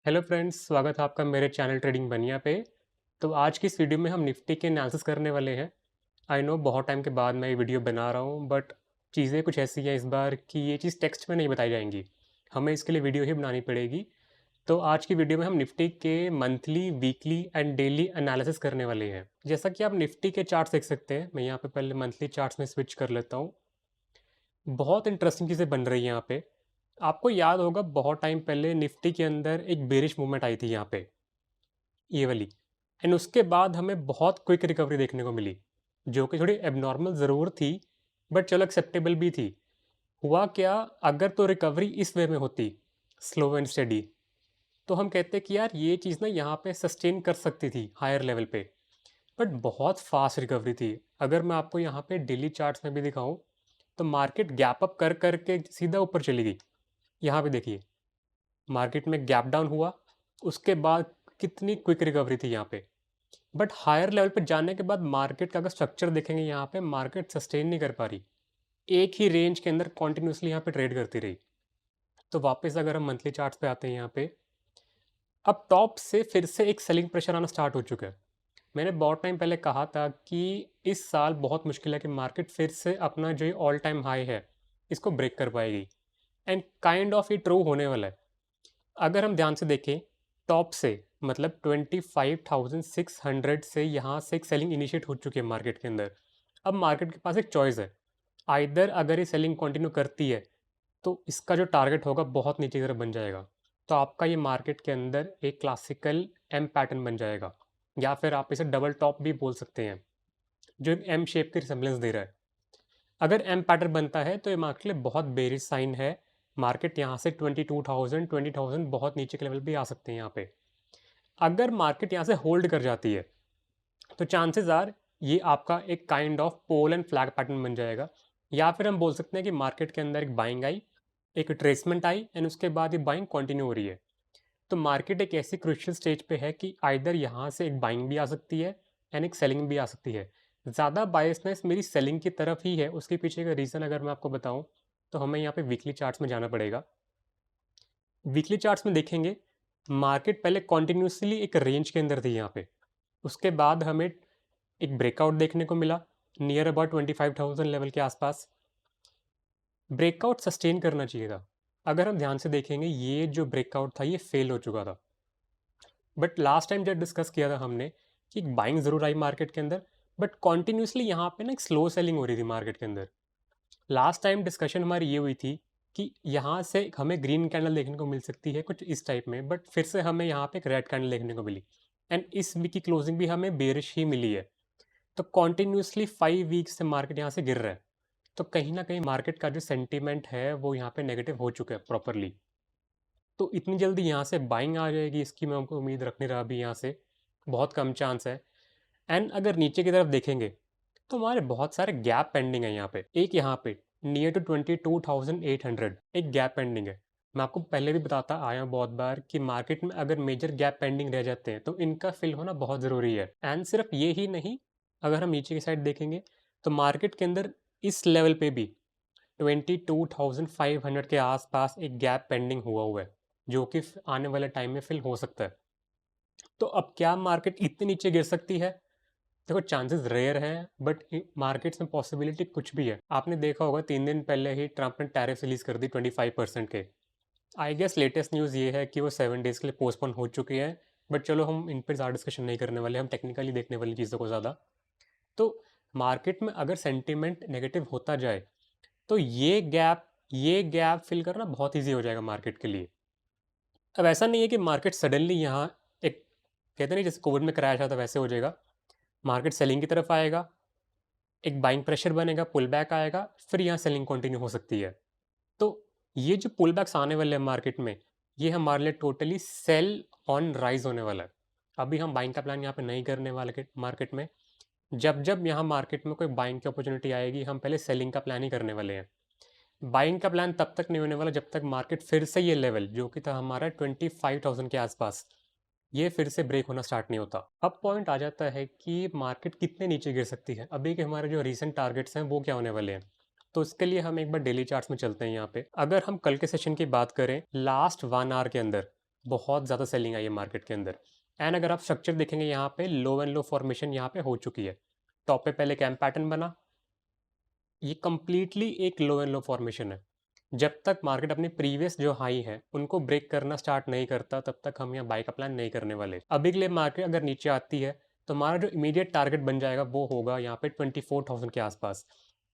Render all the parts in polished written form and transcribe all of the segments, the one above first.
Hello friends, स्वागत है आपका मेरे चैनल ट्रेडिंग बनिया पे। तो आज की इस वीडियो में हम निफ्टी के एनालिसिस करने वाले हैं। आई नो बहुत टाइम के बाद मैं ये वीडियो बना रहा हूँ, बट चीज़ें कुछ ऐसी हैं इस बार कि ये चीज़ टेक्स्ट में नहीं बताई जाएंगी, हमें इसके लिए वीडियो ही बनानी पड़ेगी। तो आज की वीडियो में हम निफ्टी के monthly, weekly and daily analysis करने वाले हैं। जैसा कि आप निफ्टी के चार्ट्स देख सकते हैं, मैं यहाँ पे पहले मंथली चार्ट्स में स्विच कर लेता हूँ। बहुत इंटरेस्टिंग चीज़ें बन रही हैं यहाँ पे। आपको याद होगा बहुत टाइम पहले निफ्टी के अंदर एक बेरिश मूवमेंट आई थी यहाँ पे, ये वाली। एंड उसके बाद हमें बहुत क्विक रिकवरी देखने को मिली, जो कि थोड़ी एबनॉर्मल ज़रूर थी, बट चलो एक्सेप्टेबल भी थी। हुआ क्या, अगर तो रिकवरी इस वे में होती, स्लो एंड स्टेडी, तो हम कहते कि यार ये चीज़ ना यहाँ पे सस्टेन कर सकती थी हायर लेवल पे। बट बहुत फास्ट रिकवरी थी। अगर मैं आपको यहाँ पे डेली चार्ट्स में भी दिखाऊं, तो मार्केट गैप अप कर करके सीधा ऊपर चली गई। यहाँ पे देखिए, मार्केट में गैप डाउन हुआ, उसके बाद कितनी क्विक रिकवरी थी यहाँ पे। बट हायर लेवल पे जाने के बाद मार्केट का अगर स्ट्रक्चर देखेंगे, यहाँ पे मार्केट सस्टेन नहीं कर पा रही, एक ही रेंज के अंदर कॉन्टिन्यूसली यहाँ पे ट्रेड करती रही। तो वापस अगर हम मंथली चार्ट्स पे आते हैं यहाँ पे, अब टॉप से फिर से एक सेलिंग प्रेशर आना स्टार्ट हो चुका है। मैंने बहुत टाइम पहले कहा था कि इस साल बहुत मुश्किल है कि मार्केट फिर से अपना जो ऑल टाइम हाई है इसको ब्रेक कर पाएगी। एंड काइंड ऑफ ये ट्रू होने वाला है। अगर हम ध्यान से देखें, टॉप से मतलब 25,600 से यहाँ से एक सेलिंग इनिशिएट हो चुकी है मार्केट के अंदर। अब मार्केट के पास एक चॉइस है, आइदर अगर ये सेलिंग कंटिन्यू करती है तो इसका जो टारगेट होगा बहुत नीचे की तरफ बन जाएगा, तो आपका ये मार्केट के अंदर एक क्लासिकल एम पैटर्न बन जाएगा, या फिर आप इसे डबल टॉप भी बोल सकते हैं, जो एक एम शेप की रिसेम्बलेंस दे रहा है। अगर एम पैटर्न बनता है तो ये मार्केट के लिए बहुत बेरिश साइन है। मार्केट यहाँ से 22,000 20,000 बहुत नीचे के लेवल भी आ सकते हैं यहाँ पे। अगर मार्केट यहाँ से होल्ड कर जाती है तो चांसेस आर ये आपका एक kind of pole and flag pattern बन जाएगा, या फिर हम बोल सकते हैं कि मार्केट के अंदर एक बाइंग आई, एक ट्रेसमेंट आई, एंड उसके बाद ये बाइंग कंटिन्यू हो रही है। तो मार्केट एक ऐसी क्रुशियल स्टेज पे है कि आइदर यहाँ से एक बाइंग भी आ सकती है एंड एक सेलिंग भी आ सकती है। ज़्यादा बायसनेस मेरी सेलिंग की तरफ ही है। उसके पीछे का रीज़न अगर मैं आपको बताऊं, तो हमें यहाँ पे वीकली चार्ट्स में जाना पड़ेगा। वीकली चार्ट्स में देखेंगे, मार्केट पहले कॉन्टिन्यूसली एक रेंज के अंदर थी यहाँ पे, उसके बाद हमें एक ब्रेकआउट देखने को मिला नियर अबाउट 25,000 लेवल के आसपास। ब्रेकआउट सस्टेन करना चाहिए था। अगर हम ध्यान से देखेंगे, ये जो ब्रेकआउट था ये फेल हो चुका था। बट लास्ट टाइम जब डिस्कस किया था हमने कि बाइंग ज़रूर आई मार्केट के अंदर, बट कॉन्टिन्यूसली यहाँ पे ना एक स्लो सेलिंग हो रही थी मार्केट के अंदर। लास्ट टाइम डिस्कशन हमारी ये हुई थी कि यहाँ से हमें ग्रीन कैंडल देखने को मिल सकती है कुछ इस टाइप में, बट फिर से हमें यहाँ पे एक रेड कैंडल देखने को मिली। एंड इस वीक की क्लोजिंग भी हमें बेरिश ही मिली है। तो कॉन्टिन्यूसली 5 वीक्स से मार्केट यहाँ से गिर रहा है। तो कहीं ना कहीं मार्केट का जो सेंटीमेंट है वो यहाँ पे नेगेटिव हो चुका है प्रॉपरली। तो इतनी जल्दी यहाँ से बाइंग आ जाएगी इसकी मैं हमको उम्मीद रख नहीं रहा अभी, यहाँ से बहुत कम चांस है। एंड अगर नीचे की तरफ देखेंगे, तो हमारे बहुत सारे गैप पेंडिंग है यहाँ पे। एक यहाँ पे नियर टू 22,800 एक गैप पेंडिंग है। मैं आपको पहले भी बताता आया हूँ बहुत बार कि मार्केट में अगर मेजर गैप पेंडिंग रह जाते हैं तो इनका फिल होना बहुत ज़रूरी है। एंड सिर्फ ये ही नहीं, अगर हम नीचे की साइड देखेंगे तो मार्केट के अंदर इस लेवल पे भी 22,500 के आसपास एक गैप पेंडिंग हुआ है, जो कि आने वाले टाइम में फिल हो सकता है। तो अब क्या मार्केट इतने नीचे गिर सकती है? देखो, चांसेस रेयर हैं, बट मार्केट्स में पॉसिबिलिटी कुछ भी है। आपने देखा होगा 3 दिन पहले ही ट्रंप ने टैरिफ रिलीज कर दी 25% के। आई गेस लेटेस्ट न्यूज़ ये है कि वो 7 डेज के लिए पोस्टपोन हो चुके हैं। बट चलो, हम इन पर ज़्यादा डिस्कशन नहीं करने वाले, हम टेक्निकली देखने वाली चीज़ों को ज़्यादा। तो मार्केट में अगर सेंटीमेंट नेगेटिव होता जाए तो ये गैप फिल करना बहुत ईजी हो जाएगा मार्केट के लिए। अब ऐसा नहीं है कि मार्केट सडनली यहाँ एक, कहते नहीं जैसे कोविड में क्रैश आता वैसे हो जाएगा। मार्केट सेलिंग की तरफ आएगा, एक बाइंग प्रेशर बनेगा, पुल बैक आएगा, फिर यहाँ सेलिंग कंटिन्यू हो सकती है। तो ये जो पुल बैक्स आने वाले हैं मार्केट में, ये हमारे लिए टोटली सेल ऑन राइज होने वाला है। अभी हम बाइंग का प्लान यहाँ पे नहीं करने वाले मार्केट में। जब जब यहाँ मार्केट में कोई बाइंग की अपॉर्चुनिटी आएगी, हम पहले सेलिंग का प्लान ही करने वाले हैं। बाइंग का प्लान तब तक नहीं होने वाला जब तक मार्केट फिर से ये लेवल जो कि था हमारा 25,000 के आसपास, ये फिर से ब्रेक होना स्टार्ट नहीं होता। अब पॉइंट आ जाता है कि मार्केट कितने नीचे गिर सकती है। अभी के हमारे जो रीसेंट टारगेट्स हैं वो क्या होने वाले हैं, तो इसके लिए हम एक बार डेली चार्ट्स में चलते हैं। यहाँ पे अगर हम कल के सेशन की बात करें, लास्ट 1 आवर के अंदर बहुत ज़्यादा सेलिंग आई है मार्केट के अंदर। एंड अगर आप स्ट्रक्चर देखेंगे यहाँ पे लो एंड लो फॉर्मेशन यहाँ पे हो चुकी है। टॉप पे पहले कैंप पैटर्न बना, ये कंप्लीटली एक लो एंड लो फॉर्मेशन है। जब तक मार्केट अपनी प्रीवियस जो हाई है उनको ब्रेक करना स्टार्ट नहीं करता तब तक हम यहाँ बाय का प्लान नहीं करने वाले। अभी के लिए मार्केट अगर नीचे आती है तो हमारा जो इमीडिएट टारगेट बन जाएगा वो होगा यहाँ पे 24,000 के आसपास।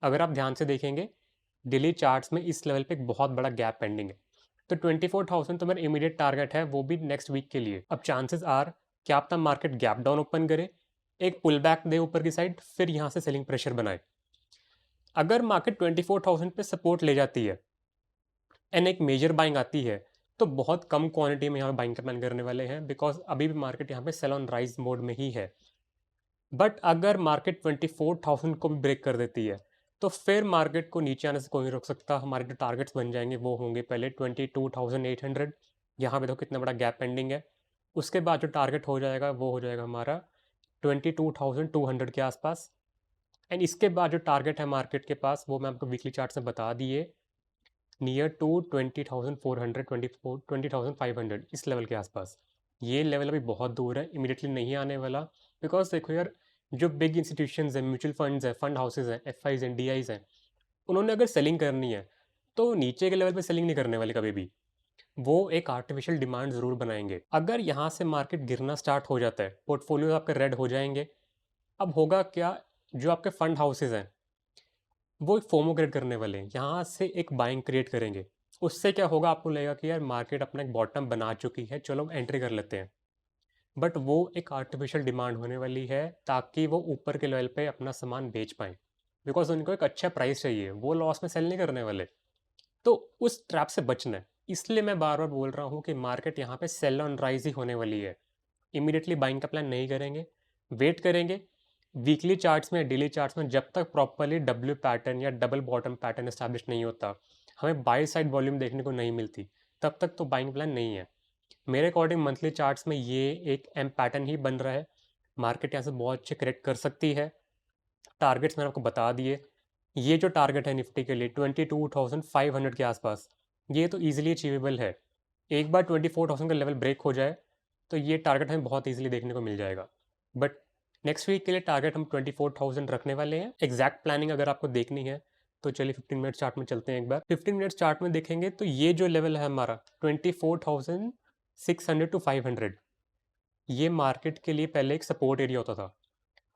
अगर आप ध्यान से देखेंगे डेली चार्ट्स में इस लेवल पे एक बहुत बड़ा गैप पेंडिंग है, तो 24,000 तो मेरा इमीडिएट टारगेट है, वो भी नेक्स्ट वीक के लिए। अब चांसेस आर क्या आपका मार्केट गैप डाउन ओपन करे, एक पुल बैक दे ऊपर की साइड, फिर यहाँ से सेलिंग प्रेशर बनाए। अगर मार्केट 24,000 पे सपोर्ट ले जाती है एंड एक मेजर बाइंग आती है तो बहुत कम क्वांटिटी में यहाँ पे बाइंग का प्लान करने वाले हैं, बिकॉज अभी भी मार्केट यहाँ पे सेल ऑन राइज मोड में ही है। बट अगर मार्केट 24,000 को भी ब्रेक कर देती है तो फिर मार्केट को नीचे आने से कोई नहीं रोक सकता। हमारे जो टारगेट्स बन जाएंगे वो होंगे पहले 22,800, यहाँ पे देखो कितना बड़ा गैप पेंडिंग है। उसके बाद जो टारगेट हो जाएगा वो हो जाएगा हमारा 22,200 के आसपास। एंड इसके बाद जो टारगेट है मार्केट के पास वो मैं आपको वीकली चार्ट से बता दिए, नियर टू 20,400, 20,500 इस लेवल के आसपास। ये लेवल अभी बहुत दूर है, इमीडिएटली नहीं आने वाला। बिकॉज देखो यार, जो बिग इंस्टीट्यूशंस हैं, म्यूचुअल फंड्स हैं, फंड हाउसेज हैं, एफ आईज हैं, डी आईज हैं, उन्होंने अगर सेलिंग करनी है तो नीचे के लेवल पे सेलिंग नहीं करने वाले कभी भी। वो एक आर्टिफिशियल डिमांड ज़रूर बनाएंगे। अगर यहाँ से मार्केट गिरना स्टार्ट हो जाता है, पोर्टफोलियो आपके रेड हो जाएंगे। अब होगा क्या, जो आपके फंड हाउसेज हैं वो एक फोमो क्रिएट करने वाले हैं, यहाँ से एक बाइंग क्रिएट करेंगे। उससे क्या होगा, आपको लगेगा कि यार मार्केट अपना एक बॉटम बना चुकी है, चलो एंट्री कर लेते हैं। बट वो एक आर्टिफिशियल डिमांड होने वाली है ताकि वो ऊपर के लेवल पे अपना सामान बेच पाएँ, बिकॉज उनको एक अच्छा प्राइस चाहिए, वो लॉस में सेल नहीं करने वाले। तो उस ट्रैप से बचना है, इसलिए मैं बार बार बोल रहा हूँ कि मार्केट यहाँ पे सेल ऑन राइज ही होने वाली है। इमीडिएटली बाइंग का प्लान नहीं करेंगे, वेट करेंगे। वीकली चार्ट्स में, डेली चार्ट्स में जब तक प्रॉपरली डब्ल्यू पैटर्न या डबल बॉटम पैटर्न एस्टैब्लिश नहीं होता, हमें बाई साइड वॉल्यूम देखने को नहीं मिलती, तब तक तो बाइंग प्लान नहीं है। मेरे अकॉर्डिंग मंथली चार्ट्स में ये एक एम पैटर्न ही बन रहा है। मार्केट यहाँ से बहुत अच्छे करेक्ट कर सकती है। टारगेट्स मैंने आपको बता दिए। ये जो टारगेट है निफ्टी के लिए 22,500 के आसपास, ये तो ईजिली अचीवेबल है। एक बार 24,000 का लेवल ब्रेक हो जाए तो ये टारगेट हमें बहुत ईजिली देखने को मिल जाएगा। बट नेक्स्ट वीक के लिए टारगेट हम 24,000 रखने वाले हैं। एग्जैक्ट प्लानिंग अगर आपको देखनी है तो चलिए 15 मिनट चार्ट में चलते हैं। एक बार 15 मिनट चार्ट में देखेंगे तो ये जो लेवल है हमारा 24,600 टू 500, ये मार्केट के लिए पहले एक सपोर्ट एरिया होता था।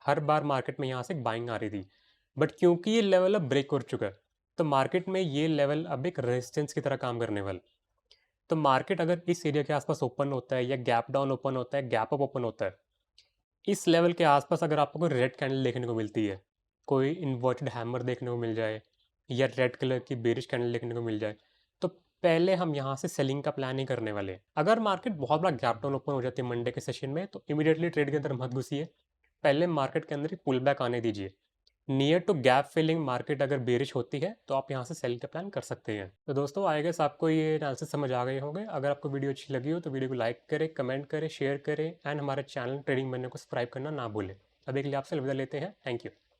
हर बार मार्केट में यहाँ से बाइंग आ रही थी, बट क्योंकि ये लेवल अब ब्रेक हो चुका है तो मार्केट में ये लेवल अब एक रेजिस्टेंस की तरह काम करने वाला। तो मार्केट अगर इस एरिया के आसपास ओपन होता है या गैप डाउन ओपन होता है, गैप अप ओपन होता है, इस लेवल के आसपास अगर आपको कोई रेड कैंडल देखने को मिलती है, कोई इन्वर्टेड हैमर देखने को मिल जाए या रेड कलर की बेरिश कैंडल देखने को मिल जाए, तो पहले हम यहाँ से सेलिंग का प्लान ही करने वाले हैं। अगर मार्केट बहुत बड़ा गैप डाउन ओपन हो जाती है मंडे के सेशन में तो इमीडिएटली ट्रेड के अंदर मत घुसिए, पहले मार्केट के अंदर ही पुल बैक आने दीजिए। Near to gap filling market अगर बेरिश होती है तो आप यहाँ से सेल का प्लान कर सकते हैं। तो दोस्तों, आई गेस आपको ये एनालिसिस समझ आ गए होंगे। अगर आपको वीडियो अच्छी लगी हो तो वीडियो को लाइक करें, कमेंट करें, शेयर करें एंड हमारे चैनल ट्रेडिंग बनने को सब्सक्राइब करना ना भूलें। अभी के लिए आपसे अलविदा लेते हैं। Thank you.